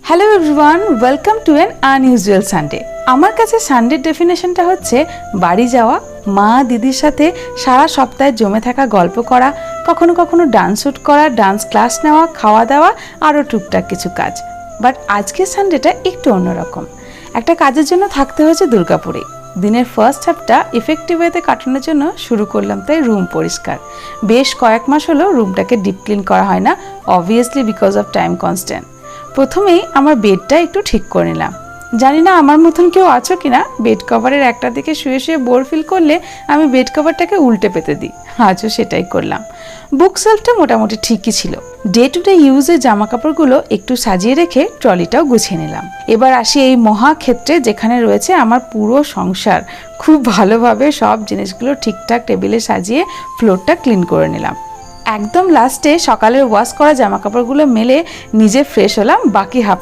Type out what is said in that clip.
Hello everyone, welcome to an unusual Sunday. আমার কাছে সানডের ডেফিনেশনটা হচ্ছে বাড়ি যাওয়া, মা দিদির সাথে সারা সপ্তাহে জমে থাকা গল্প করা, কখনো কখনো ডান্স শ্যুট করা, ডান্স ক্লাস নেওয়া, খাওয়া দাওয়া, আরও টুকটাক কিছু কাজ। বাট আজকের সানডেটা একটু অন্যরকম। একটা কাজের জন্য থাকতে হয়েছে দুর্গাপুরে। দিনের ফার্স্ট হাফটা ইফেক্টিভ ওয়েতে কাটানোর জন্য শুরু করলাম তাই রুম পরিষ্কার। বেশ কয়েক মাস হলো রুমটাকে ডিপ ক্লিন করা হয় না, obviously because of time constant. প্রথমেই আমার বেডটা একটু ঠিক করে নিলাম। জানি না আমার মতন কেউ আছো কিনা, বেড কভারের একটা দিকে শুয়ে শুয়ে বোর ফিল করলে আমি বেড কভারটাকে উল্টে পেতে দিই। আজও সেটাই করলাম। বুক সেলফটা মোটামুটি ঠিকই ছিল। ডে টু ডে ইউজের জামা কাপড়গুলো একটু সাজিয়ে রেখে ট্রলিটাও গুছিয়ে নিলাম। এবার আসি এই মহাক্ষেত্রে যেখানে রয়েছে আমার পুরো সংসার। খুব ভালোভাবে সব জিনিসগুলো ঠিকঠাক টেবিলে সাজিয়ে ফ্লোরটা ক্লিন করে নিলাম। একদম লাস্টে সকালের ওয়াশ করা জামা কাপড়গুলো মেলে নিজে ফ্রেশ হলাম। বাকি হাফ